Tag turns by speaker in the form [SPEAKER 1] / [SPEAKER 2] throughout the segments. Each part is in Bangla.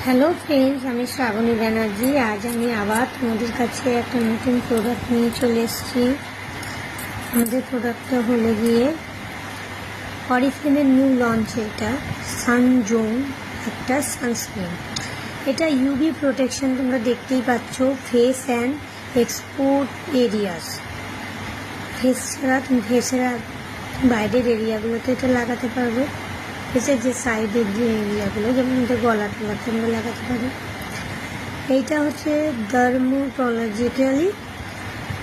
[SPEAKER 1] হ্যালো ফ্রেন্ডস, আমি শ্রাবণী ব্যানার্জি। আজ আমি আবার তোমাদের কাছে একটা নতুন প্রোডাক্ট নিয়ে চলে এসেছি। আমাদের প্রোডাক্টটা হলো গিয়ে অরিফ্লেমের নিউ লঞ্চ, এটা সানজোন একটা সানস্ক্রিন। এটা ইউভি প্রোটেকশন, তোমরা দেখতেই পাচ্ছ। Face and export areas, face ছাড়া তুমি ফেসের বাইরের এরিয়াগুলোতে এটা লাগাতে পারবে। ফেসের যে সাইডের যে এরিয়াগুলো, যেমন গলা টলাতে আমরা লাগাতে পারি। এইটা হচ্ছে ডার্মাটোলজিক্যালি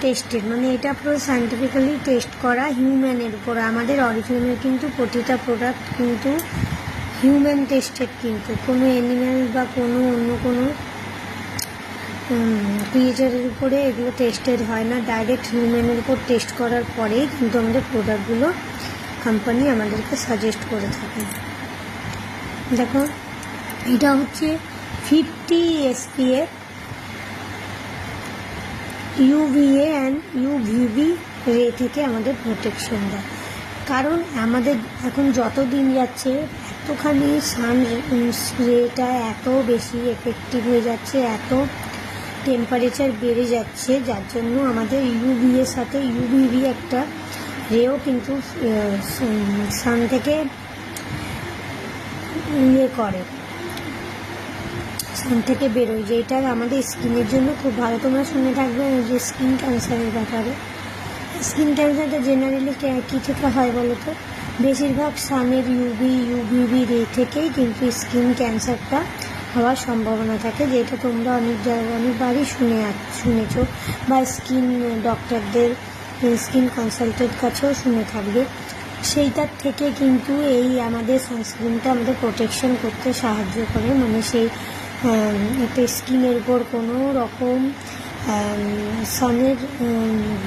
[SPEAKER 1] টেস্টেড, মানে এটা পুরো সায়েন্টিফিক্যালি টেস্ট করা হিউম্যানের উপর। আমাদের অরিফ্লেমের কিন্তু প্রতিটা প্রোডাক্ট কিন্তু হিউম্যান টেস্টেড, কিন্তু কোনো অ্যানিম্যাল বা কোনো অন্য কোনো ক্রিয়েচারের উপরে এগুলো টেস্টেড হয় না। ডাইরেক্ট হিউম্যানের উপর টেস্ট করার পরেই কিন্তু আমাদের প্রোডাক্টগুলো কোম্পানি আমাদেরকে সাজেস্ট করে থাকে। দেখো, এটা হচ্ছে 50 SPF UVA অ্যান্ড UVB রে থেকে আমাদের প্রোটেকশন দেয়। কারণ আমাদের এখন যত দিন যাচ্ছে এতখানি সান রেটা এত বেশি এফেক্টিভ হয়ে যাচ্ছে, এত টেম্পারেচার বেড়ে যাচ্ছে, যার জন্য আমাদের UVA এর সাথে UVB একটা রেও কিন্তু সান থেকে করে, সান থেকে বেরোয়, যেটা আমাদের স্কিনের জন্য খুব ভালো। তোমরা শুনে থাকবে যে স্কিন ক্যান্সারের ব্যাপারে। স্কিন ক্যান্সারটা জেনারেলি কী থেকে হয় বলো তো? বেশিরভাগ সানের UVB রে থেকেই কিন্তু স্কিন ক্যান্সারটা হওয়ার সম্ভাবনা থাকে, যেটা তোমরা অনেকবারই শুনেছো বা স্কিন ডক্টরদের, স্কিন কনসালটেন্ট কাছেও শুনে থাকবে। সেইটার থেকে কিন্তু এই আমাদের সানস্ক্রিনটা আমাদের প্রোটেকশন করতে সাহায্য করে, মানে সেই একটা স্কিনের উপর কোনো রকম সানের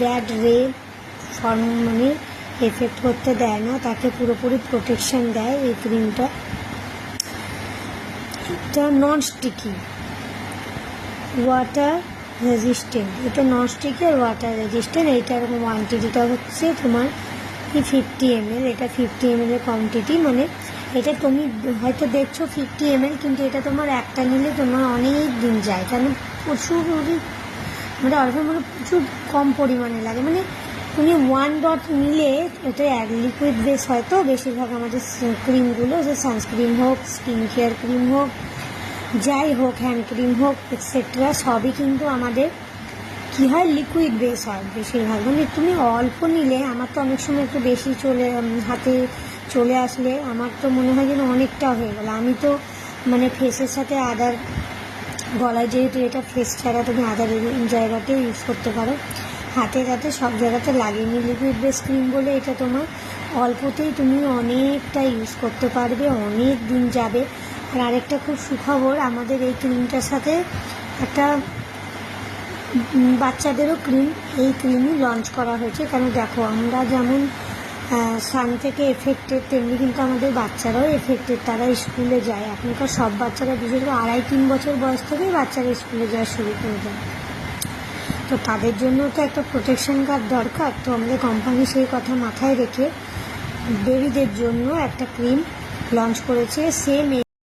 [SPEAKER 1] ব্যাড রে মানে এফেক্ট করতে দেয় না, তাকে পুরোপুরি প্রোটেকশন দেয় এই ক্রিমটা। এটা নন স্টিকি, ওয়াটার রেজিস্ট্যান্ট। এটা নন স্টিকি আর ওয়াটার রেজিস্ট্যান্ট। এইটার কোয়ান্টিটিটা হচ্ছে তোমার 50 ml। এটা 50 ml এর কোয়ান্টিটি, মানে এটা তুমি হয়তো দেখছো 50 ml, কিন্তু এটা তোমার একটা নিলে তোমার অনেক দিন যায়। কারণ প্রচুর মানে প্রচুর কম পরিমাণে লাগে। মানে তুমি 1 ডট নিলে, এটা লিকুইড বেস হয়তো বেশিরভাগ আমাদের ক্রিমগুলো, যে সানস্ক্রিন হোক, স্কিন কেয়ার ক্রিম হোক, যাই হোক, হ্যান্ড ক্রিম হোক এক্সেট্রা, সবই কিন্তু আমাদের কী হয়, লিকুইড বেস হয় বেশিরভাগ। মানে তুমি অল্প নিলে, আমার তো অনেক সময় একটু বেশি হাতে চলে আসলে আমার তো মনে হয় যেন অনেকটা হয়ে গেল। আমি তো মানে ফেসের সাথে আদার, গলায় যেহেতু এটা ফেস ছাড়া তুমি আদার জায়গাতে ইউজ করতে পারো, হাতে যাতে সব জায়গাতে লাগেনি। লিকুইড বেস ক্রিম বলে এটা তোমার অল্পতেই তুমি অনেকটা ইউজ করতে পারবে, অনেক দিন যাবে। আর আরেকটা খুব সুখবর, আমাদের এই ক্রিমটার সাথে একটা বাচ্চাদেরও এই ক্রিমই লঞ্চ করা হয়েছে। কারণ দেখো, আমরা যেমন সান থেকে এফেক্টেড, তেমনি কিন্তু আমাদের বাচ্চারাও এফেক্টেড। তারা স্কুলে যায়, এখনকার সব বাচ্চারা, বিশেষ করে 2.5-3 বছর বয়স থেকেই বাচ্চারা স্কুলে যাওয়া শুরু করে দেয়। তো তাদের জন্য তো একটা প্রোটেকশন কার্ড দরকার। তো আমাদের কোম্পানি সেই কথা মাথায় রেখে বেবিদের জন্য একটা ক্রিম লঞ্চ করেছে। সেম